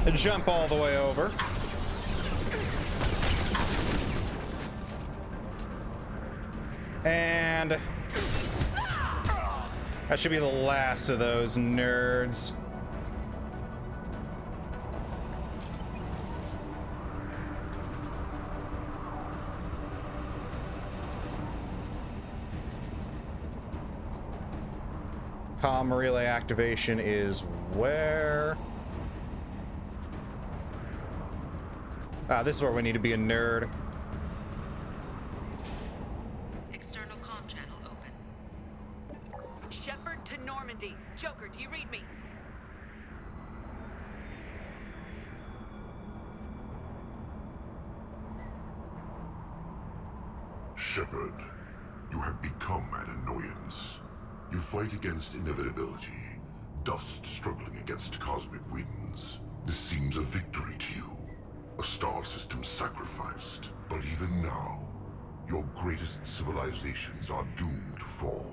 And jump all the way over. And that should be the last of those nerds. Comm relay activation is where? Ah, this is where we need to be a nerd. External comm channel open. Shepard to Normandy. Joker, do you read me? Shepard, you have become an annoyance. You fight against inevitability, dust struggling against cosmic winds. This seems a victory to you. A star system sacrificed, but even now, your greatest civilizations are doomed to fall.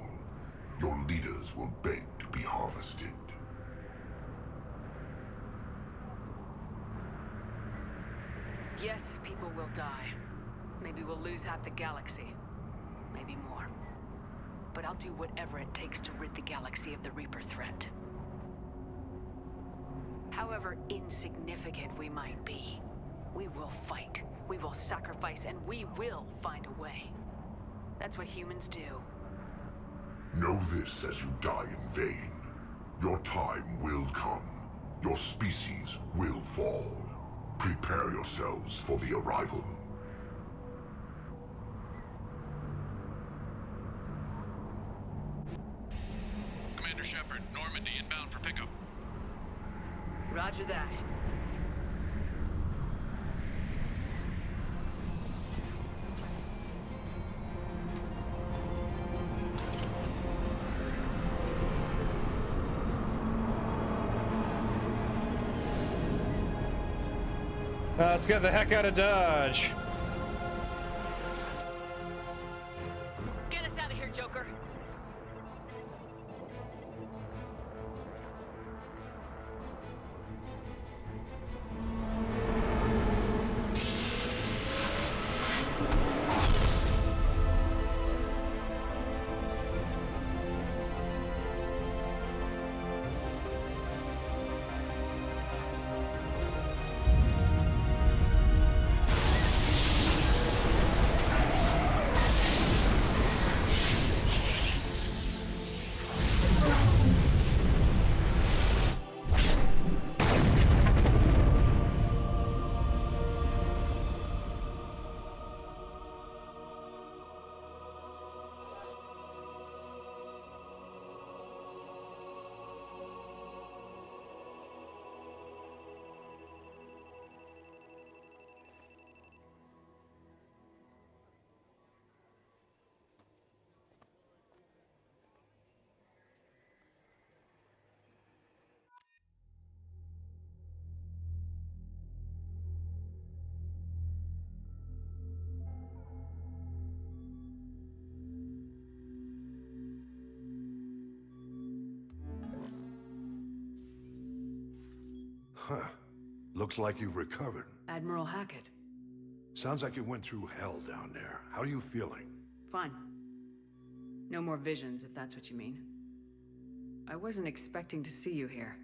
Your leaders will beg to be harvested. Yes, people will die. Maybe we'll lose half the galaxy. Maybe more. But I'll do whatever it takes to rid the galaxy of the Reaper threat. However insignificant we might be, we will fight, we will sacrifice, and we will find a way. That's what humans do. Know this as you die in vain. Your time will come. Your species will fall. Prepare yourselves for the arrival. Commander Shepard, Normandy inbound for pickup. Roger that. Let's get the heck out of Dodge. Get us out of here, Joker. Huh. Looks like you've recovered. Admiral Hackett. Sounds like you went through hell down there. How are you feeling? Fine. No more visions, if that's what you mean. I wasn't expecting to see you here.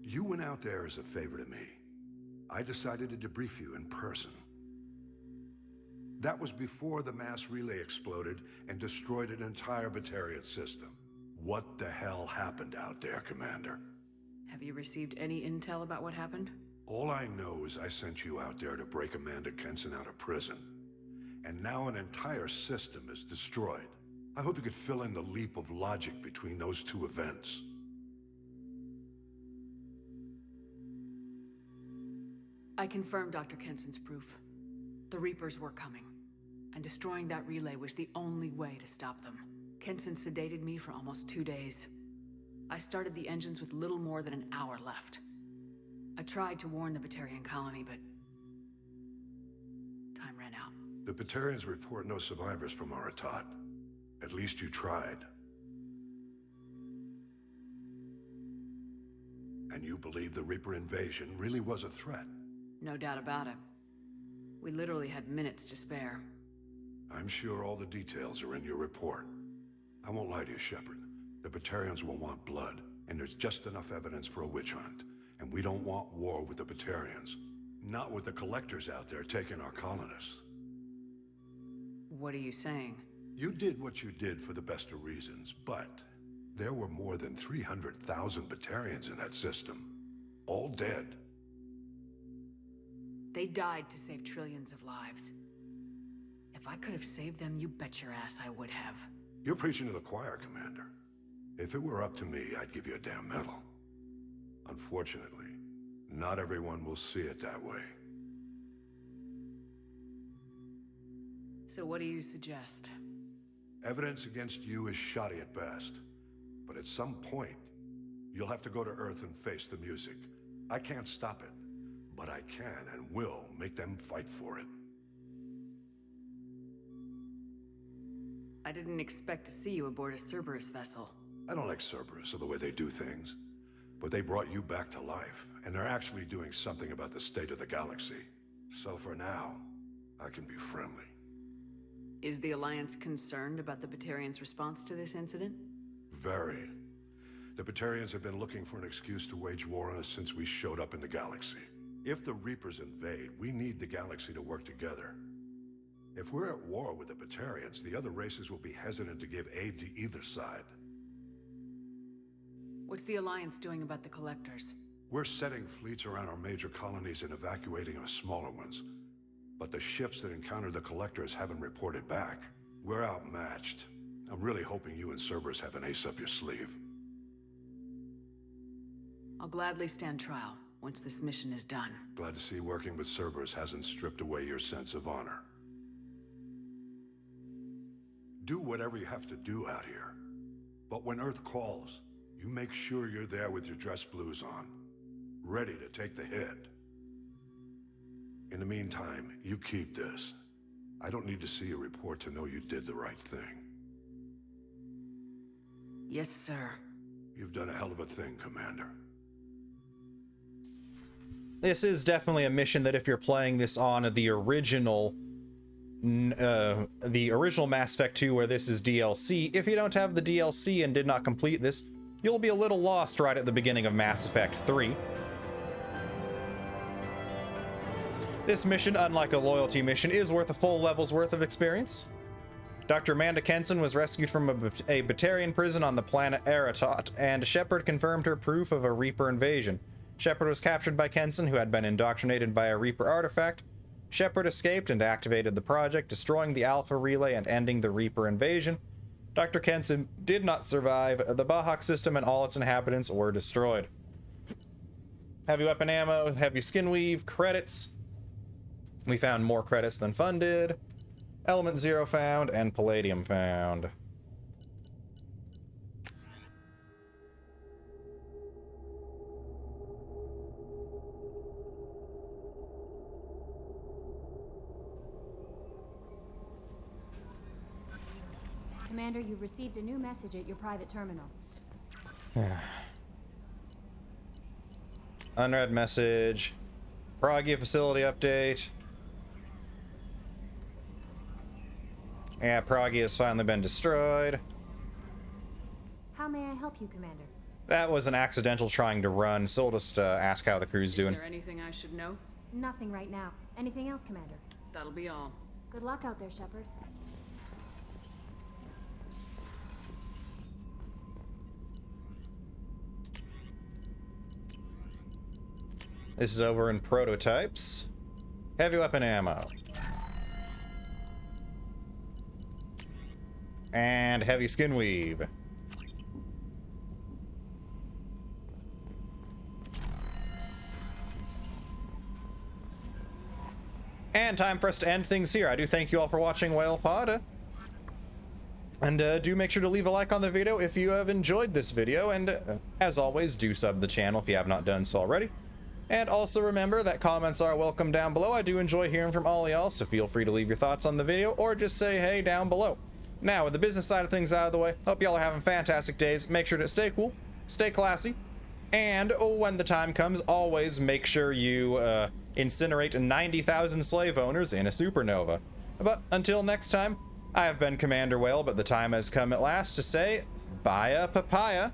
You went out there as a favor to me. I decided to debrief you in person. That was before the mass relay exploded and destroyed an entire Batarian system. What the hell happened out there, Commander? Have you received any intel about what happened? All I know is I sent you out there to break Amanda Kenson out of prison. And now an entire system is destroyed. I hope you could fill in the leap of logic between those two events. I confirmed Dr. Kenson's proof. The Reapers were coming, and destroying that relay was the only way to stop them. Kenson sedated me for almost 2 days. I started the engines with little more than an hour left. I tried to warn the Batarian colony, but time ran out. The Batarians report no survivors from Aratat. At least you tried. And you believe the Reaper invasion really was a threat? No doubt about it. We literally had minutes to spare. I'm sure all the details are in your report. I won't lie to you, Shepard. The Batarians will want blood, and there's just enough evidence for a witch hunt. And we don't want war with the Batarians. Not with the collectors out there taking our colonists. What are you saying? You did what you did for the best of reasons, but there were more than 300,000 Batarians in that system. All dead. They died to save trillions of lives. If I could have saved them, you bet your ass I would have. You're preaching to the choir, Commander. If it were up to me, I'd give you a damn medal. Unfortunately, not everyone will see it that way. So what do you suggest? Evidence against you is shoddy at best. But at some point, you'll have to go to Earth and face the music. I can't stop it, but I can and will make them fight for it. I didn't expect to see you aboard a Cerberus vessel. I don't like Cerberus or the way they do things. But they brought you back to life, and they're actually doing something about the state of the galaxy. So for now, I can be friendly. Is the Alliance concerned about the Batarians' response to this incident? Very. The Batarians have been looking for an excuse to wage war on us since we showed up in the galaxy. If the Reapers invade, we need the galaxy to work together. If we're at war with the Batarians, the other races will be hesitant to give aid to either side. What's the Alliance doing about the Collectors? We're setting fleets around our major colonies and evacuating our smaller ones. But the ships that encountered the Collectors haven't reported back. We're outmatched. I'm really hoping you and Cerberus have an ace up your sleeve. I'll gladly stand trial once this mission is done. Glad to see working with Cerberus hasn't stripped away your sense of honor. Do whatever you have to do out here. But when Earth calls, you make sure you're there with your dress blues on, ready to take the hit. In the meantime, you keep this. I don't need to see a report to know you did the right thing. Yes, sir. You've done a hell of a thing, Commander. This is definitely a mission that if you're playing this on the original Mass Effect 2, where this is DLC, if you don't have the DLC and did not complete this, you'll be a little lost right at the beginning of Mass Effect 3. This mission, unlike a loyalty mission, is worth a full level's worth of experience. Dr. Amanda Kenson was rescued from a Batarian prison on the planet Aratat, and Shepard confirmed her proof of a Reaper invasion. Shepard was captured by Kenson, who had been indoctrinated by a Reaper artifact. Shepard escaped and activated the project, destroying the Alpha Relay and ending the Reaper invasion. Dr. Kenson did not survive. The Bahak system and all its inhabitants were destroyed. Heavy weapon ammo, heavy skin weave, credits. We found more credits than funded. Element 0 found, and palladium found. Commander, you've received a new message at your private terminal. Unread message. Pragia facility update. Yeah, Pragia has finally been destroyed. How may I help you, Commander? That was an accidental trying to run, so we'll just ask how the crew's doing. Is there anything I should know? Nothing right now. Anything else, Commander? That'll be all. Good luck out there, Shepard. This is over in prototypes. Heavy weapon ammo. And heavy skin weave. And time for us to end things here. I do thank you all for watching Whale Pod. And do make sure to leave a like on the video if you have enjoyed this video. And as always, do sub the channel if you have not done so already. And also remember that comments are welcome down below. I do enjoy hearing from all y'all, so feel free to leave your thoughts on the video or just say hey down below. Now, with the business side of things out of the way, hope y'all are having fantastic days. Make sure to stay cool, stay classy, and when the time comes, always make sure you incinerate 90,000 slave owners in a supernova. But until next time, I have been Commander Whale, but the time has come at last to say, bye papaya.